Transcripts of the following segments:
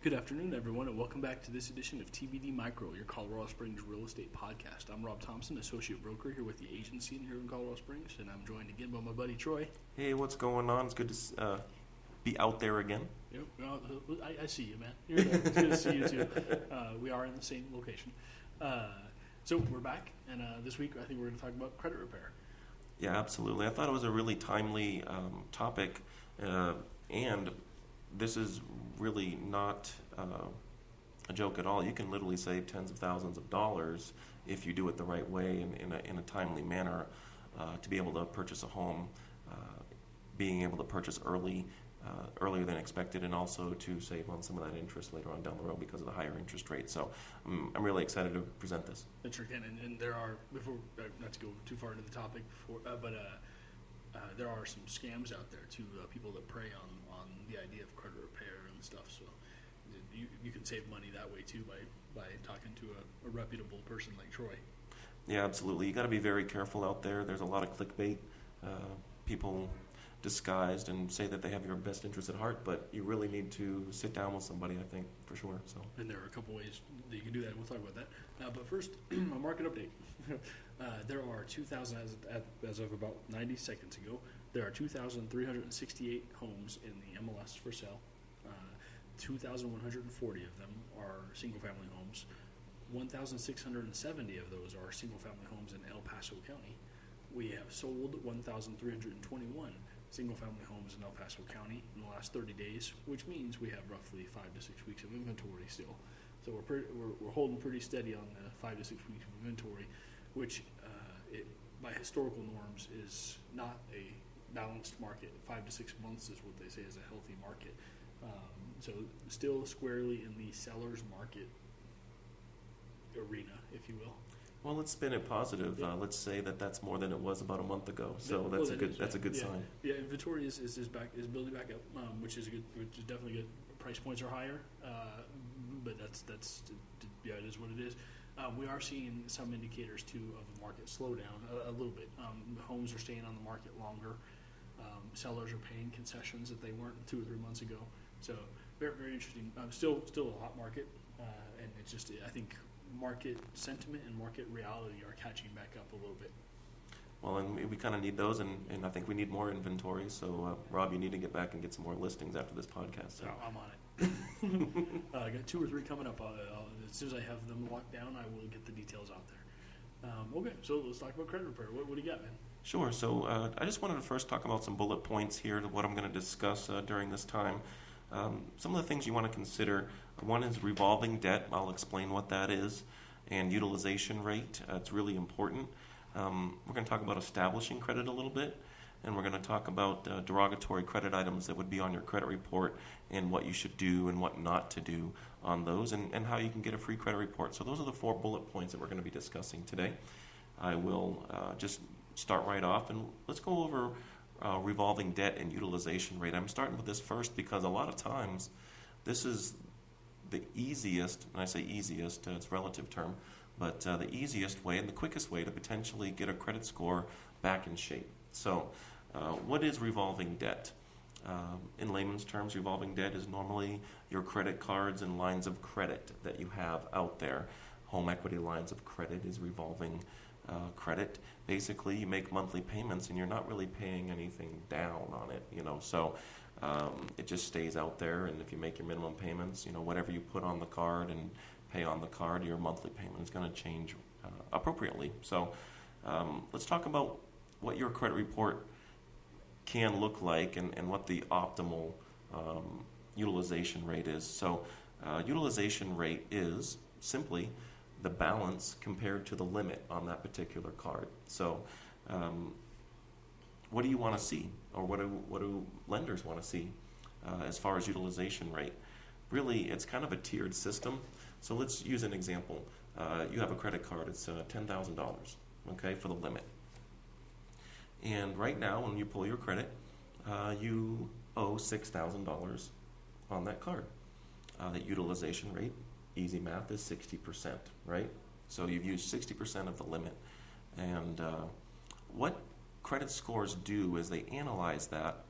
Good afternoon, everyone, and welcome back to this edition of TBD Micro, your Colorado Springs real estate podcast. I'm Rob Thompson, associate broker here with the agency here in Colorado Springs, and I'm joined again by my buddy Troy. Hey, what's going on? It's good to be out there again. Yep, well, I see you, man. You're there. It's good to see you too. We are in the same location. So we're back, and this week I think we're going to talk about credit repair. Yeah, absolutely. I thought it was a really timely topic, and this is really not a joke at all. You can literally save tens of thousands of dollars if you do it the right way and in a timely manner to be able to purchase a home, being able to purchase earlier than expected, and also to save on some of that interest later on down the road because of the higher interest rate. So I'm really excited to present this. It sure can, and there are, before not to go too far into the topic, there are some scams out there too, people that prey on the idea of credit repair and stuff. So you can save money that way too by talking to a reputable person like Troy. Yeah, absolutely. You got to be very careful out there. There's a lot of clickbait, people disguised and say that they have your best interest at heart, but you really need to sit down with somebody, I think, for sure. So. And there are a couple ways that you can do that, and we'll talk about that. But first, a market update. There are 2,000, as of about 90 seconds ago, there are 2,368 homes in the MLS for sale. 2,140 of them are single-family homes. 1,670 of those are single-family homes in El Paso County. We have sold 1,321 single-family homes in El Paso County in the last 30 days, which means we have roughly 5 to 6 weeks of inventory still. So we're holding pretty steady on the 5 to 6 weeks of inventory, which by historical norms is not a balanced market. 5 to 6 months is what they say is a healthy market. So still squarely in the seller's market arena, if you will. Well, let's spin it positive. Yeah. Let's say that's more than it was about a month ago. So that's a good sign. Yeah, inventory is building back up, which is good. Which is definitely good. Price points are higher, but that's it is what it is. We are seeing some indicators too of the market slow down a little bit. Homes are staying on the market longer. Sellers are paying concessions that they weren't 2 or 3 months ago. So very, very interesting. Still a hot market, and it's just, I think, market sentiment and market reality are catching back up a little bit. Well, and we kind of need those, and I think we need more inventory. So, Rob, you need to get back and get some more listings after this podcast. So. I'm on it. I got 2 or 3 coming up. As soon as I have them locked down, I will get the details out there. Okay, so let's talk about credit repair. What do you got, man? Sure. So I just wanted to first talk about some bullet points here to what I'm going to discuss during this time. Some of the things you want to consider, one is revolving debt. I'll explain what that is, and utilization rate. It's really important. We're going to talk about establishing credit a little bit, and we're going to talk about derogatory credit items that would be on your credit report and what you should do and what not to do on those, and how you can get a free credit report. So those are the 4 bullet points that we're going to be discussing today. I will just start right off, and let's go over revolving debt and utilization rate. I'm starting with this first because a lot of times this is the easiest, and I say easiest, it's a relative term, but the easiest way and the quickest way to potentially get a credit score back in shape. So what is revolving debt? In layman's terms, revolving debt is normally your credit cards and lines of credit that you have out there. Home equity lines of credit is revolving credit. Basically, you make monthly payments and you're not really paying anything down on it, so it just stays out there, and if you make your minimum payments, whatever you put on the card and pay on the card, your monthly payment is going to change appropriately. So let's talk about what your credit report can look like and what the optimal utilization rate is. So utilization rate is simply the balance compared to the limit on that particular card. So what do you want to see, or what do lenders want to see as far as utilization rate? Really, it's kind of a tiered system. So let's use an example. You have a credit card. It's $10,000, okay, for the limit. And right now, when you pull your credit, you owe $6,000 on that card. The utilization rate, easy math, is 60%, right? So you've used 60% of the limit. And what credit scores do is they analyze that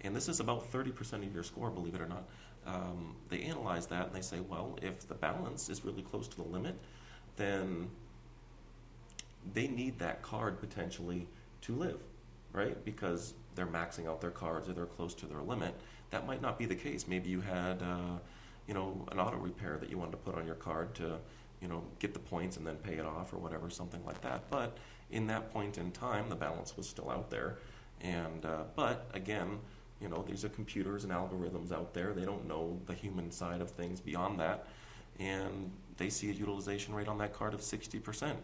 And this is about 30% of your score, believe it or not. They analyze that and they say, well, if the balance is really close to the limit, then they need that card potentially to live, right? Because they're maxing out their cards or they're close to their limit. That might not be the case. Maybe you had, an auto repair that you wanted to put on your card to, get the points and then pay it off or whatever, something like that. But in that point in time, the balance was still out there. And but again, these are computers and algorithms out there. They don't know the human side of things beyond that. And they see a utilization rate on that card of 60%.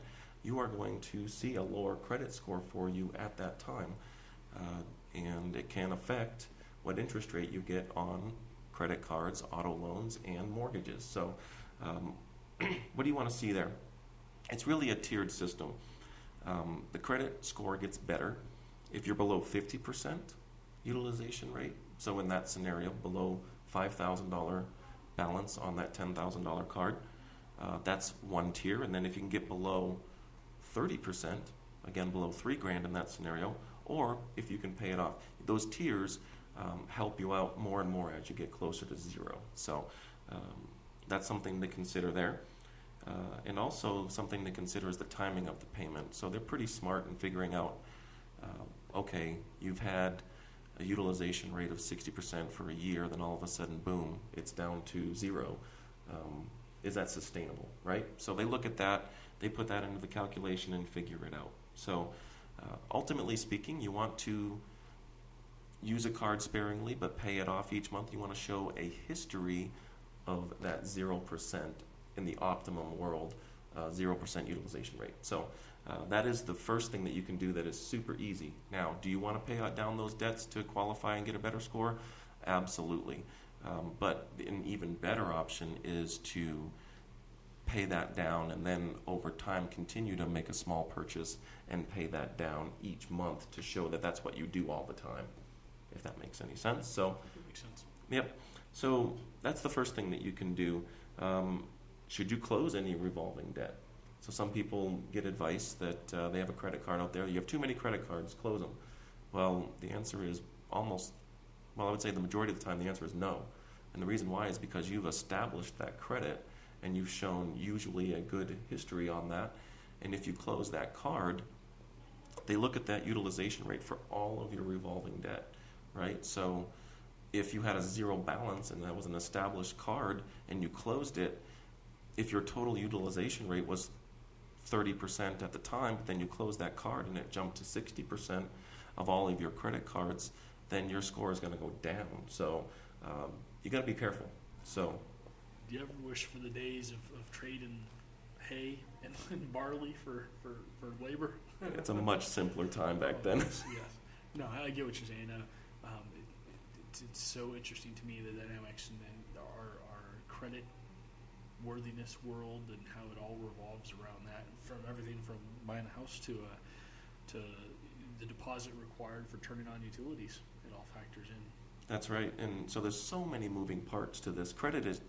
You are going to see a lower credit score for you at that time. And it can affect what interest rate you get on credit cards, auto loans, and mortgages. So what do you want to see there? It's really a tiered system. The credit score gets better if you're below 50% utilization rate. So in that scenario, below $5,000 balance on that $10,000 card, that's one tier. And then if you can get below 30%, again below $3,000 in that scenario, or if you can pay it off, those tiers help you out more and more as you get closer to zero. So that's something to consider there. And also something to consider is the timing of the payment. So they're pretty smart in figuring out, okay, you've had a utilization rate of 60% for a year, then all of a sudden, boom, it's down to zero. Is that sustainable, right? So they look at that, they put that into the calculation and figure it out. So ultimately speaking, you want to use a card sparingly but pay it off each month. You want to show a history of that 0% in the optimum world, 0% utilization rate. So that is the first thing that you can do that is super easy. Now, do you want to pay down those debts to qualify and get a better score? Absolutely. But an even better option is to pay that down and then over time continue to make a small purchase and pay that down each month to show that that's what you do all the time, if that makes any sense. So, That makes sense. Yep. So that's the first thing that you can do. Should you close any revolving debt? So some people get advice that they have a credit card out there. You have too many credit cards, close them. Well, the answer is I would say the majority of the time the answer is no. And the reason why is because you've established that credit and you've shown usually a good history on that. And if you close that card, they look at that utilization rate for all of your revolving debt, right? So if you had a zero balance and that was an established card and you closed it, if your total utilization rate was 30% at the time, but then you closed that card and it jumped to 60% of all of your credit cards, then your score is going to go down. So you got to be careful. So, do you ever wish for the days of trading hay and barley for labor? It's a much simpler time back then. Yes. No, I get what you're saying. It's so interesting to me, the dynamics and our credit worthiness world and how it all revolves around that, from everything from buying a house to the deposit required for turning on utilities. It all factors in. That's right. And so there's so many moving parts to this.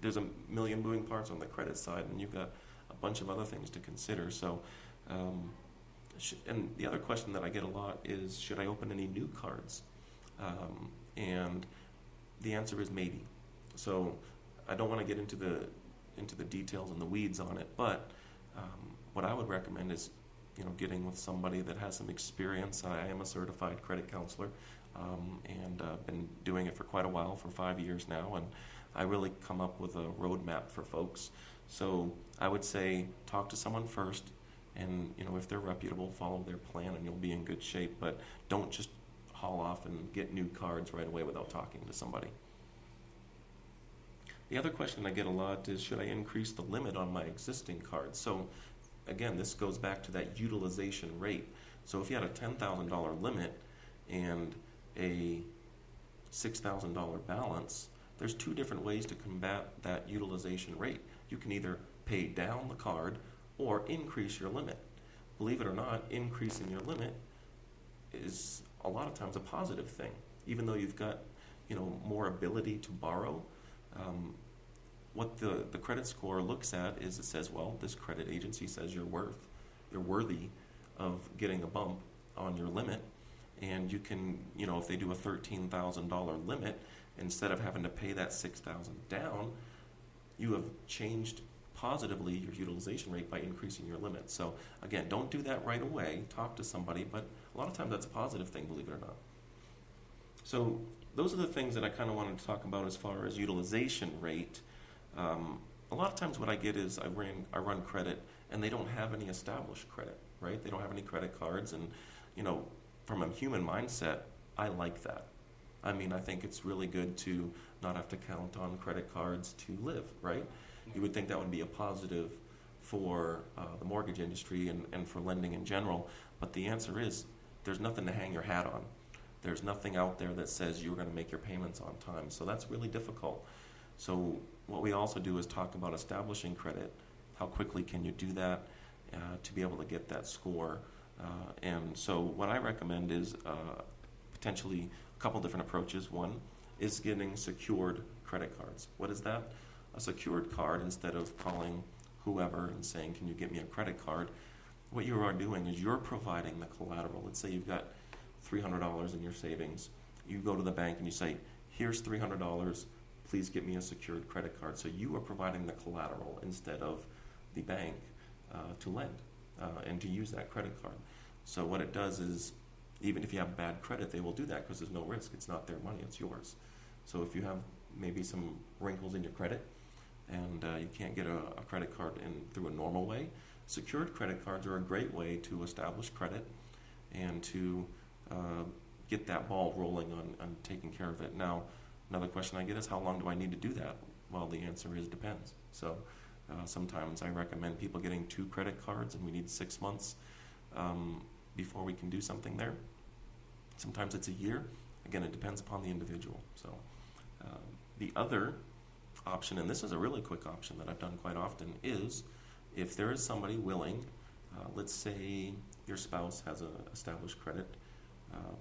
There's a million moving parts on the credit side, and you've got a bunch of other things to consider. So, and the other question that I get a lot is, should I open any new cards? And the answer is maybe. So I don't want to get into the details and the weeds on it, but what I would recommend is, getting with somebody that has some experience. I am a certified credit counselor, and been doing it for quite a while, for 5 years now, and I really come up with a roadmap for folks. So I would say talk to someone first, and if they're reputable, follow their plan, and you'll be in good shape. But don't just haul off and get new cards right away without talking to somebody. The other question I get a lot is, should I increase the limit on my existing cards? So again, this goes back to that utilization rate. So if you had a $10,000 limit and a $6,000 balance, there's two different ways to combat that utilization rate. You can either pay down the card or increase your limit. Believe it or not, increasing your limit is a lot of times a positive thing. Even though you've got more ability to borrow, what the credit score looks at is, it says, well, this credit agency says you're worthy of getting a bump on your limit, And you can, if they do a $13,000 limit, instead of having to pay that $6,000 down, you have changed positively your utilization rate by increasing your limit. So again, don't do that right away. Talk to somebody, but a lot of times that's a positive thing, believe it or not. So those are the things that I kind of wanted to talk about as far as utilization rate. A lot of times what I get is I run credit, and they don't have any established credit, right? They don't have any credit cards, and from a human mindset, I like that. I mean, I think it's really good to not have to count on credit cards to live, right? You would think that would be a positive for the mortgage industry and for lending in general, but the answer is there's nothing to hang your hat on. There's nothing out there that says you're going to make your payments on time, so that's really difficult. So what we also do is talk about establishing credit. How quickly can you do that to be able to get that score? And so what I recommend is potentially a couple different approaches. One is getting secured credit cards. What is that? A secured card, instead of calling whoever and saying, can you get me a credit card, what you are doing is you're providing the collateral. Let's say you've got $300 in your savings. You go to the bank and you say, here's $300, please get me a secured credit card. So you are providing the collateral instead of the bank to lend and to use that credit card. So what it does is, even if you have bad credit, they will do that because there's no risk. It's not their money, it's yours. So if you have maybe some wrinkles in your credit and you can't get a credit card through a normal way, secured credit cards are a great way to establish credit and to get that ball rolling on taking care of it. Now, another question I get is, how long do I need to do that? Well, the answer is depends. So sometimes I recommend people getting 2 credit cards, and we need 6 months before we can do something there. Sometimes it's a year. Again, it depends upon the individual. So the other option, and this is a really quick option that I've done quite often, is if there is somebody willing, let's say your spouse has an established credit,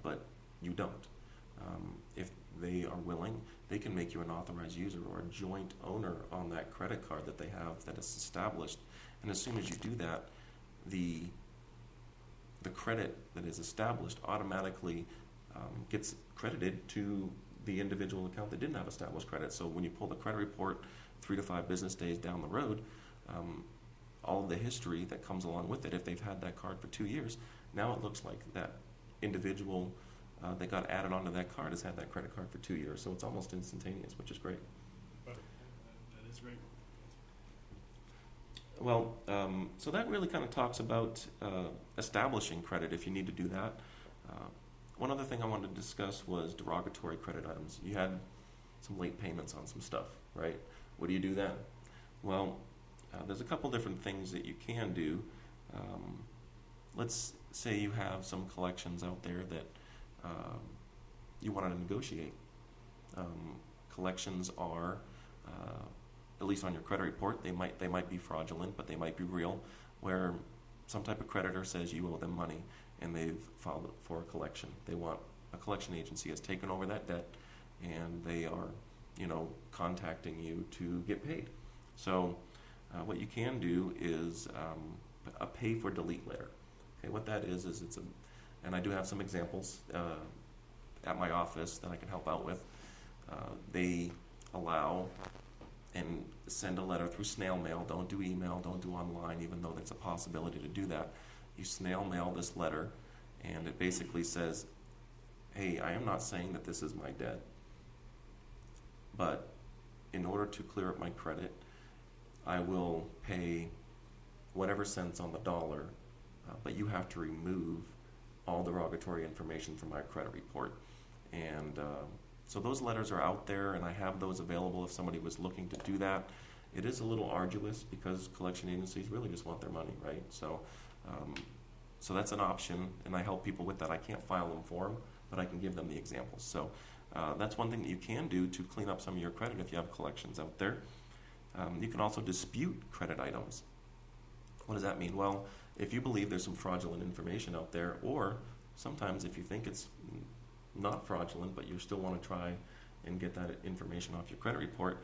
but you don't. If they are willing, they can make you an authorized user or a joint owner on that credit card that they have that is established. And as soon as you do that, the credit that is established automatically gets credited to the individual account that didn't have established credit. So when you pull the credit report 3 to 5 business days down the road, all of the history that comes along with it, if they've had that card for 2 years, now it looks like that individual that got added onto that card has had that credit card for 2 years. So it's almost instantaneous, which is great. That is great. Well, so that really kind of talks about establishing credit if you need to do that. One other thing I wanted to discuss was derogatory credit items. You had some late payments on some stuff, right? What do you do then? Well, there's a couple different things that you can do. Let's say you have some collections out there that you want to negotiate. Collections are, at least on your credit report, they might be fraudulent, but they might be real, where some type of creditor says you owe them money and they've filed for a collection. They want a collection agency has taken over that debt, and they are, contacting you to get paid. So what you can do is a pay for delete letter. Okay, what that is it's and I do have some examples at my office that I can help out with. They allow and send a letter through snail mail. Don't do email, don't do online, even though there's a possibility to do that. You snail mail this letter, and it basically says, hey, I am not saying that this is my debt, but in order to clear up my credit, I will pay whatever cents on the dollar, but you have to remove all derogatory information from my credit report. And so those letters are out there, and I have those available if somebody was looking to do that. It is a little arduous because collection agencies really just want their money, right? So that's an option, and I help people with that. I can't file them for them, but I can give them the examples. So that's one thing that you can do to clean up some of your credit if you have collections out there. You can also dispute credit items. What does that mean? Well, if you believe there's some fraudulent information out there, or sometimes if you think it's not fraudulent, but you still want to try and get that information off your credit report,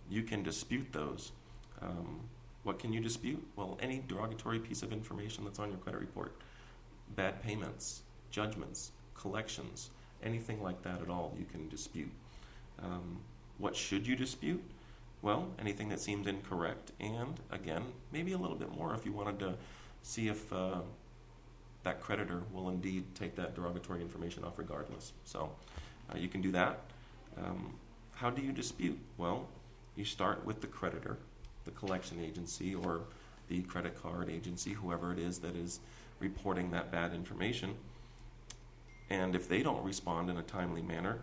you can dispute those. What can you dispute? Well, any derogatory piece of information that's on your credit report. Bad payments, judgments, collections, anything like that at all you can dispute. What should you dispute? Well, anything that seems incorrect, and again, maybe a little bit more if you wanted to see if that creditor will indeed take that derogatory information off regardless. So you can do that. How do you dispute? Well, you start with the creditor, the collection agency, or the credit card agency, whoever it is that is reporting that bad information. And if they don't respond in a timely manner,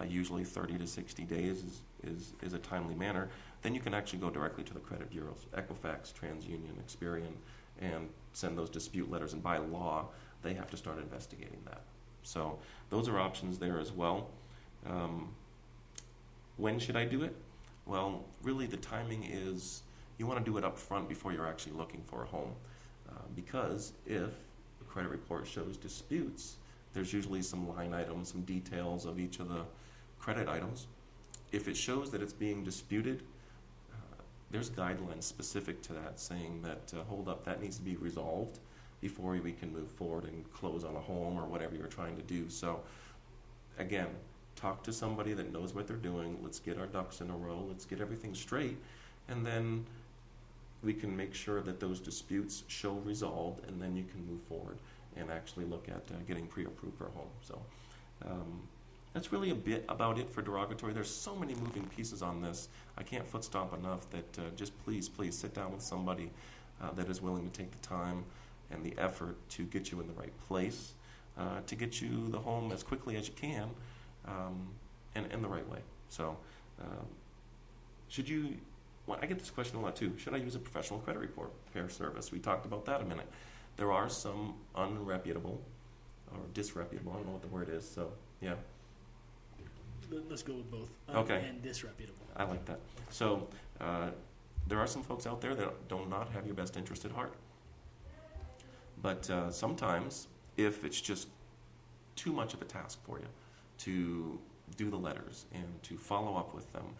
usually 30 to 60 days is a timely manner, then you can actually go directly to the credit bureaus, Equifax, TransUnion, Experian, and send those dispute letters. And by law, they have to start investigating that. So those are options there as well. When should I do it? Well, really the timing is you want to do it up front before you're actually looking for a home. Because if the credit report shows disputes, there's usually some line items, some details of each of the credit items. If it shows that it's being disputed, there's guidelines specific to that saying that, hold up, that needs to be resolved before we can move forward and close on a home or whatever you're trying to do. So, again, talk to somebody that knows what they're doing. Let's get our ducks in a row. Let's get everything straight. And then we can make sure that those disputes show resolved, and then you can move forward and actually look at getting pre-approved for a home. So that's really a bit about it for derogatory. There's so many moving pieces on this. I can't foot stomp enough that just please sit down with somebody that is willing to take the time and the effort to get you in the right place, to get you the home as quickly as you can, and the right way. So should you, well, I get this question a lot too, should I use a professional credit report repair service? We talked about that a minute. There are some unreputable or disreputable, I don't know what the word is, so yeah. Let's go with both. Okay. And disreputable. I like that. So there are some folks out there that do not have your best interest at heart. But sometimes, if it's just too much of a task for you to do the letters and to follow up with them,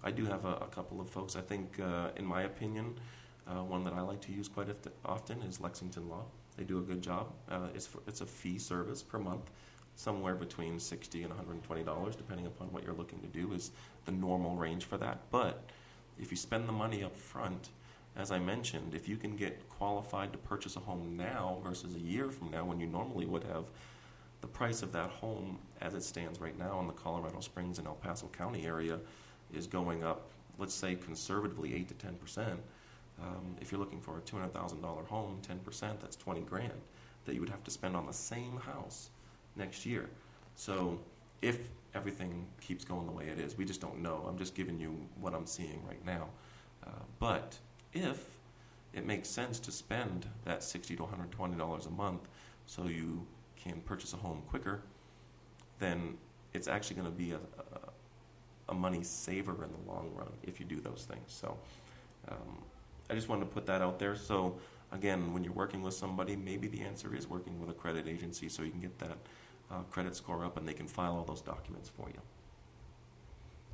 I do have a couple of folks. I think, in my opinion, one that I like to use quite often is Lexington Law. They do a good job. It's a fee service per month. Somewhere between $60 and $120, depending upon what you're looking to do, is the normal range for that. But if you spend the money up front, as I mentioned, if you can get qualified to purchase a home now versus a year from now when you normally would have, the price of that home as it stands right now in the Colorado Springs and El Paso County area is going up, let's say conservatively 8 to 10%. If you're looking for a $200,000 home, 10%, that's $20,000 that you would have to spend on the same house next year. So if everything keeps going the way it is, we just don't know. I'm just giving you what I'm seeing right now. But if it makes sense to spend that $60 to $120 a month so you can purchase a home quicker, then it's actually going to be a money saver in the long run if you do those things. So I just wanted to put that out there. So again, when you're working with somebody, maybe the answer is working with a credit agency so you can get that credit score up and they can file all those documents for you.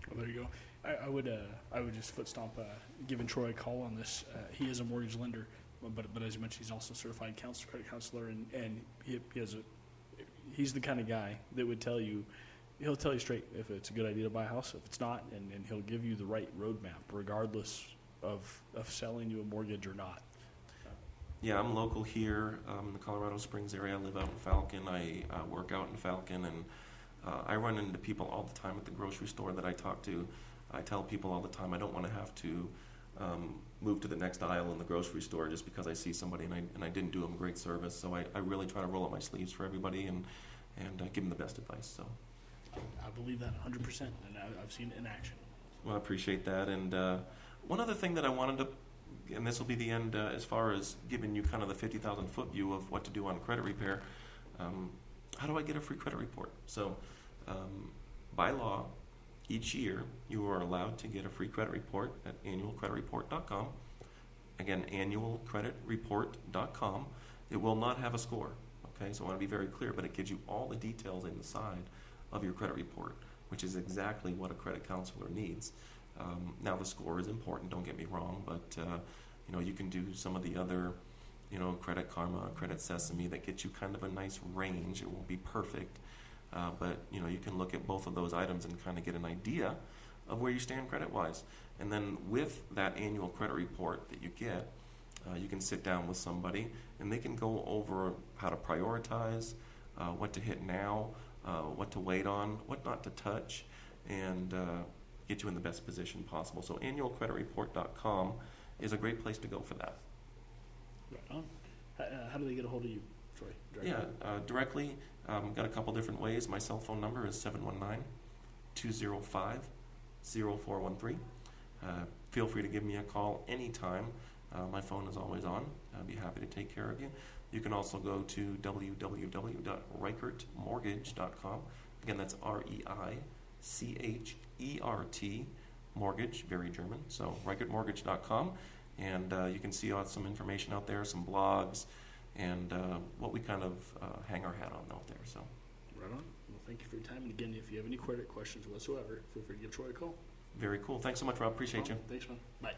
Well, there you go. I would just foot stomp giving Troy a call on this. He is a mortgage lender, but as you mentioned, he's also a certified credit counselor, and he's the kind of guy that would tell you, he'll tell you straight if it's a good idea to buy a house, if it's not, and he'll give you the right roadmap regardless of selling you a mortgage or not. Yeah, I'm local here in the Colorado Springs area. I live out in Falcon. I work out in Falcon, and I run into people all the time at the grocery store that I talk to. I tell people all the time I don't want to have to move to the next aisle in the grocery store just because I see somebody and I didn't do them great service. So I really try to roll up my sleeves for everybody and give them the best advice. So I believe that 100%, and I've seen it in action. Well, I appreciate that. And one other thing that I wanted to, and this will be the end as far as giving you kind of the 50,000 foot view of what to do on credit repair. How do I get a free credit report? So by law, each year you are allowed to get a free credit report at annualcreditreport.com. Again, annualcreditreport.com. It will not have a score. Okay, so I want to be very clear, but it gives you all the details inside of your credit report, which is exactly what a credit counselor needs. Now the score is important, don't get me wrong, but you can do some of the other Credit Karma, Credit Sesame, that gets you kind of a nice range. It won't be perfect, but you can look at both of those items and kind of get an idea of where you stand credit-wise. And then with that annual credit report that you get, you can sit down with somebody and they can go over how to prioritize, what to hit now, what to wait on, what not to touch, and get you in the best position possible. So annualcreditreport.com is a great place to go for that. Right on. How do they get a hold of you, Troy? Directly. Got a couple different ways. My cell phone number is 719-205-0413. Feel free to give me a call anytime. My phone is always on. I'd be happy to take care of you. You can also go to www.reichertmortgage.com. Again, that's REICHERT, mortgage, very German. So reichertmortgage.com. And you can see some information out there, some blogs, and what we kind of hang our hat on out there. So, right on. Well, thank you for your time. And again, if you have any credit questions whatsoever, feel free to give Troy a call. Very cool. Thanks so much, Rob. Appreciate you. Thanks, man. Bye.